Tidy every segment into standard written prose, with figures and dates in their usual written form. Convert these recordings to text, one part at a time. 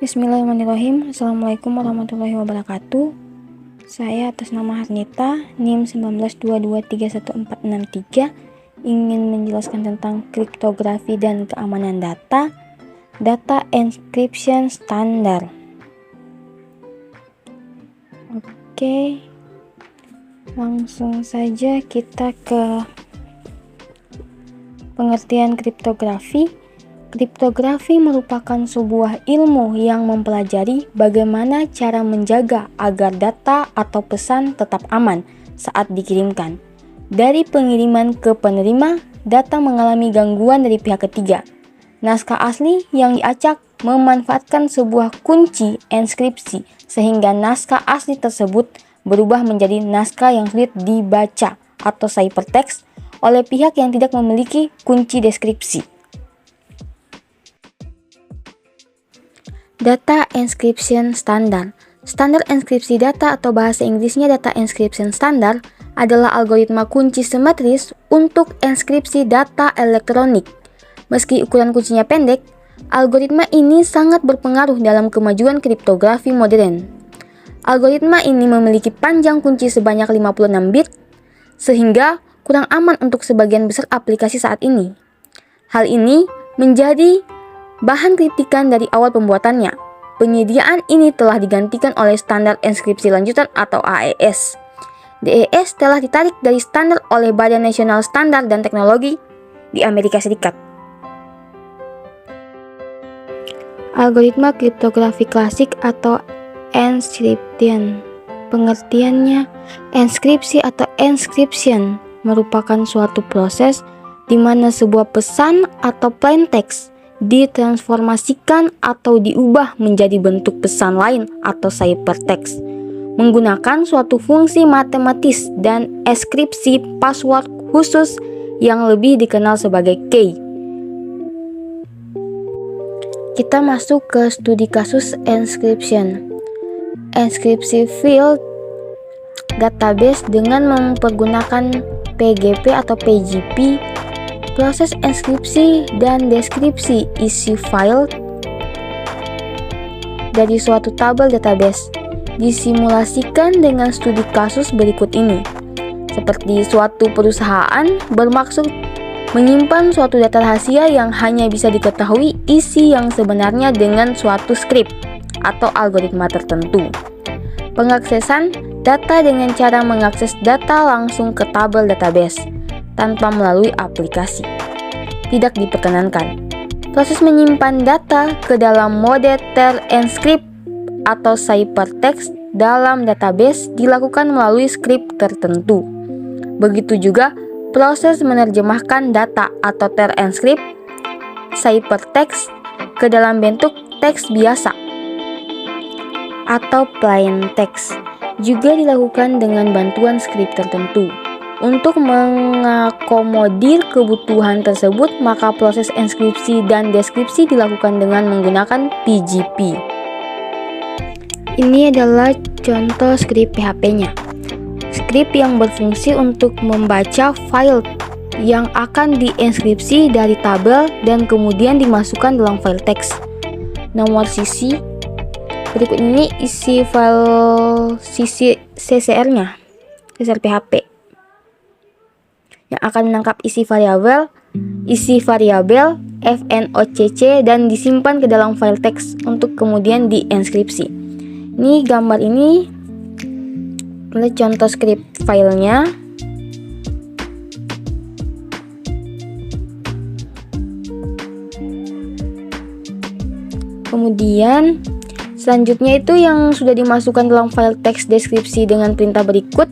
Bismillahirrahmanirrahim. Assalamualaikum warahmatullahi wabarakatuh. Saya atas nama Harnita, NIM 1922314663, ingin menjelaskan tentang kriptografi dan keamanan data, data encryption standar. Oke, langsung saja kita ke pengertian kriptografi. Kriptografi merupakan sebuah ilmu yang mempelajari bagaimana cara menjaga agar data atau pesan tetap aman saat dikirimkan. Dari pengiriman ke penerima, data mengalami gangguan dari pihak ketiga. Naskah asli yang diacak memanfaatkan sebuah kunci enskripsi sehingga naskah asli tersebut berubah menjadi naskah yang sulit dibaca atau ciphertext oleh pihak yang tidak memiliki kunci deskripsi. Data Encryption Standard. Standar enskripsi data atau bahasa Inggrisnya Data Encryption Standard adalah algoritma kunci simetris untuk enskripsi data elektronik. Meski ukuran kuncinya pendek, algoritma ini sangat berpengaruh dalam kemajuan kriptografi modern. Algoritma ini memiliki panjang kunci sebanyak 56 bit, sehingga kurang aman untuk sebagian besar aplikasi saat ini. Hal ini menjadi bahan kritikan dari awal pembuatannya. Penyediaan ini telah digantikan oleh standar enskripsi lanjutan atau AES. DES telah ditarik dari standar oleh Badan Nasional Standar dan Teknologi di Amerika Serikat. Algoritma kriptografi klasik atau encryption. Pengertiannya, enskripsi atau encryption merupakan suatu proses di mana sebuah pesan atau plain text ditransformasikan atau diubah menjadi bentuk pesan lain atau ciphertext menggunakan suatu fungsi matematis dan enskripsi password khusus yang lebih dikenal sebagai key. Kita masuk ke studi kasus encryption. Enskripsi field database dengan mempergunakan PGP atau PGP. Proses enskripsi dan deskripsi isi file dari suatu tabel database disimulasikan dengan studi kasus berikut ini. Seperti suatu perusahaan bermaksud menyimpan suatu data rahasia yang hanya bisa diketahui isi yang sebenarnya dengan suatu skrip atau algoritma tertentu. Pengaksesan data dengan cara mengakses data langsung ke tabel database tanpa melalui aplikasi tidak diperkenankan. Proses menyimpan data ke dalam mode terencrypt atau ciphertext dalam database dilakukan melalui skrip tertentu. Begitu juga proses menerjemahkan data atau terencrypt ciphertext ke dalam bentuk teks biasa atau plain text juga dilakukan dengan bantuan skrip tertentu. Untuk mengakomodir kebutuhan tersebut, maka proses enskripsi dan deskripsi dilakukan dengan menggunakan PGP. Ini adalah contoh skrip PHP-nya. Skrip yang berfungsi untuk membaca file yang akan dienskripsi dari tabel dan kemudian dimasukkan dalam file teks. Nomor sisi. Berikut ini isi file sisi CCR-nya, CCR PHP. Yang akan menangkap isi variabel fnocc dan disimpan ke dalam file teks untuk kemudian dienkripsi. Ini gambar ini adalah contoh skrip filenya. Kemudian selanjutnya itu yang sudah dimasukkan dalam file teks deskripsi dengan perintah berikut.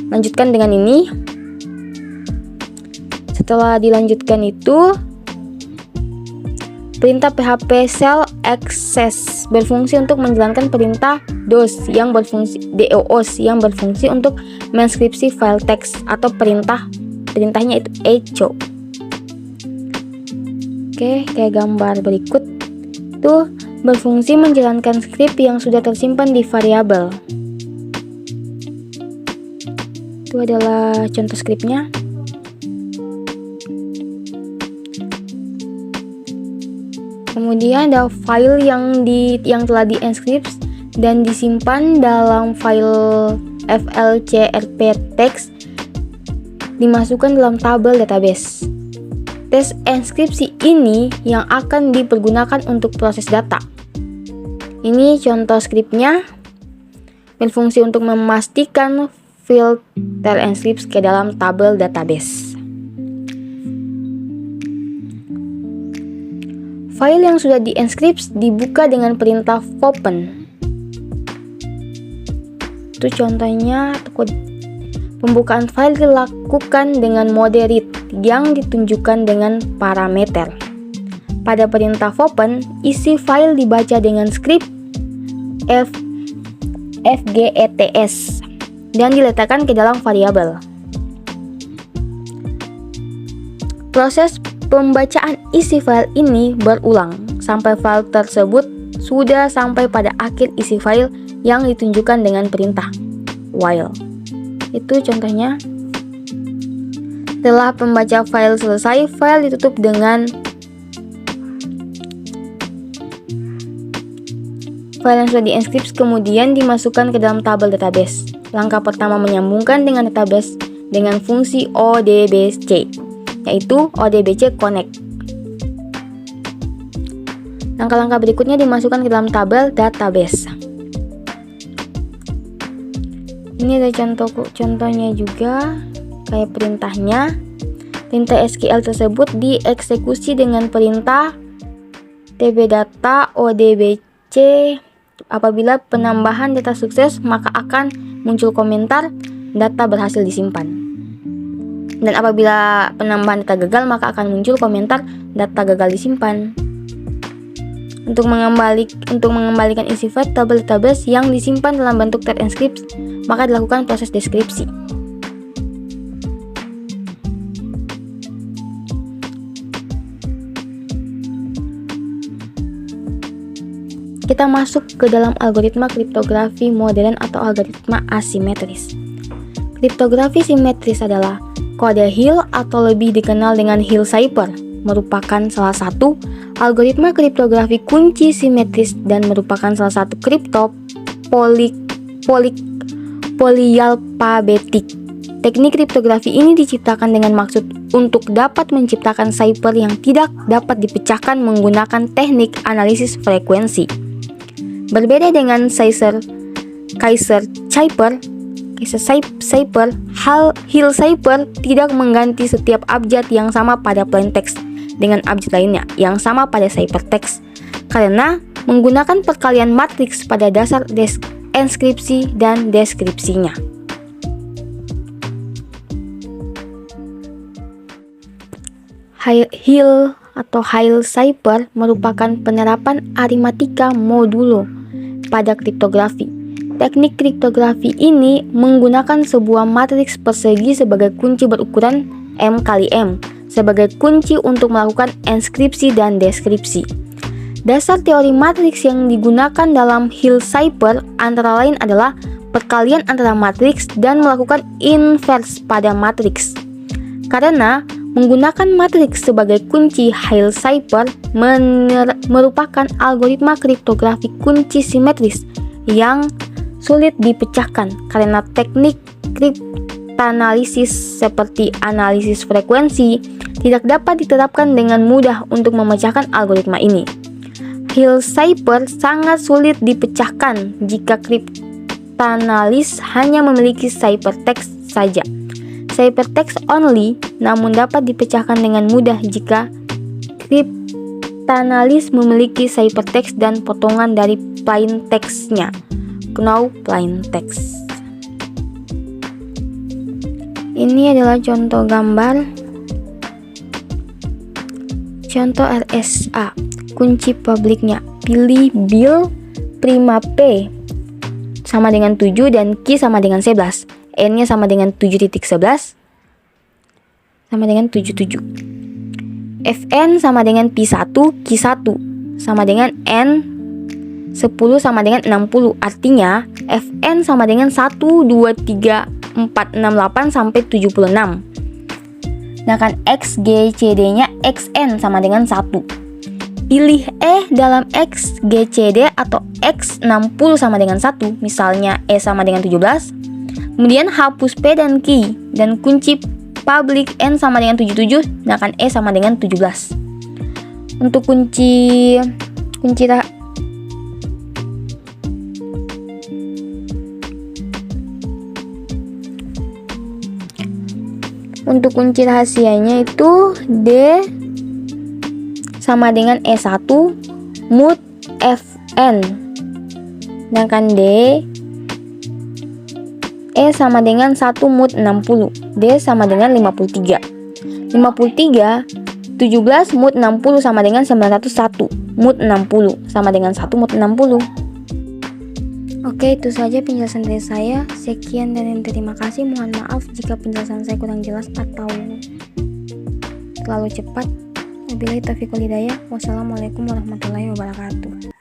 Lanjutkan dengan ini. Setelah dilanjutkan itu, perintah PHP shell access berfungsi untuk menjalankan perintah DOS yang berfungsi untuk menskripsi file teks atau perintahnya itu echo. Oke, kayak gambar berikut. Itu berfungsi menjalankan skrip yang sudah tersimpan di variabel. Itu adalah contoh skripnya. Kemudian ada file yang telah dienskrips dan disimpan dalam file FLCRP text dimasukkan dalam tabel database. Tes enskripsi ini yang akan dipergunakan untuk proses data. Ini contoh skripnya, berfungsi untuk memastikan file terenskripsi ke dalam tabel database. File yang sudah dienskrips dibuka dengan perintah open. Itu contohnya, pembukaan file dilakukan dengan mode read yang ditunjukkan dengan parameter. Pada perintah open, isi file dibaca dengan skrip fgets dan diletakkan ke dalam variabel. Proses pembacaan isi file ini berulang sampai file tersebut sudah sampai pada akhir isi file yang ditunjukkan dengan perintah while. Itu contohnya. Setelah pembaca file selesai, file ditutup dengan file yang sudah dienskrips kemudian dimasukkan ke dalam tabel database. Langkah pertama menyambungkan dengan database dengan fungsi ODBC, yaitu ODBC Connect. Langkah-langkah berikutnya dimasukkan ke dalam tabel database. Ini ada contohnya juga, kayak perintahnya. Perintah SQL tersebut dieksekusi dengan perintah tbdata ODBC. Apabila penambahan data sukses, maka akan muncul komentar data berhasil disimpan. Dan apabila penambahan data gagal, maka akan muncul komentar data gagal disimpan. Untuk mengembalikan isi file tabel database yang disimpan dalam bentuk terenskripsi, maka dilakukan proses deskripsi. Kita masuk ke dalam algoritma kriptografi modern atau algoritma asimetris. Kriptografi simetris adalah kode Hill atau lebih dikenal dengan Hill cipher, merupakan salah satu algoritma kriptografi kunci simetris dan merupakan salah satu kripto polyalfabetik. Teknik kriptografi ini diciptakan dengan maksud untuk dapat menciptakan cipher yang tidak dapat dipecahkan menggunakan teknik analisis frekuensi. Berbeda dengan Kaiser cipher, Hill cipher tidak mengganti setiap abjad yang sama pada plain text dengan abjad lainnya yang sama pada ciphertext karena menggunakan perkalian matriks pada dasar enskripsi dan deskripsinya. Hill cipher merupakan penerapan aritmatika modulo pada kriptografi. Teknik kriptografi ini menggunakan sebuah matriks persegi sebagai kunci berukuran M kali M sebagai kunci untuk melakukan enskripsi dan deskripsi. Dasar teori matriks yang digunakan dalam Hill cipher antara lain adalah perkalian antara matriks dan melakukan inverse pada matriks. Karena menggunakan matriks sebagai kunci, Hill cipher merupakan algoritma kriptografi kunci simetris yang sulit dipecahkan karena teknik kriptanalisis seperti analisis frekuensi tidak dapat diterapkan dengan mudah untuk memecahkan algoritma ini. Hill cipher sangat sulit dipecahkan jika kriptanalis hanya memiliki ciphertext saja. Ciphertext only, namun dapat dipecahkan dengan mudah jika kriptanalis memiliki ciphertext dan potongan dari plain text-nya. GNU plain text. Ini adalah contoh gambar. Contoh RSA, kunci publiknya pilih Bill prima P sama dengan 7 dan Q sama dengan 11. N-nya sama dengan 7.11 sama dengan 77. Fn sama dengan P1, Q1 sama dengan N 10 sama dengan 60. Artinya Fn sama dengan 1, 2, 3, 4, 6, 8 sampai 76. Sedangkan X, Y, C, D-nya Xn sama dengan 1. Pi Pilih E dalam X, G, C, D atau X 60 sama dengan 1, misalnya E sama dengan 17. Kemudian hapus P dan Q, dan kunci public N sama dengan 77, sedangkan E sama dengan 17. Untuk kunci rahasianya itu D sama dengan E1 mod Fn, sedangkan E sama dengan 1 mod 60, D sama dengan 53. 17 mod 60 sama dengan 901, mod 60 sama dengan 1 mod 60. Oke, itu saja penjelasan dari saya. Sekian dan terima kasih. Mohon maaf jika penjelasan saya kurang jelas atau terlalu cepat. Wabillahi taufiq wal hidayah. Wassalamualaikum warahmatullahi wabarakatuh.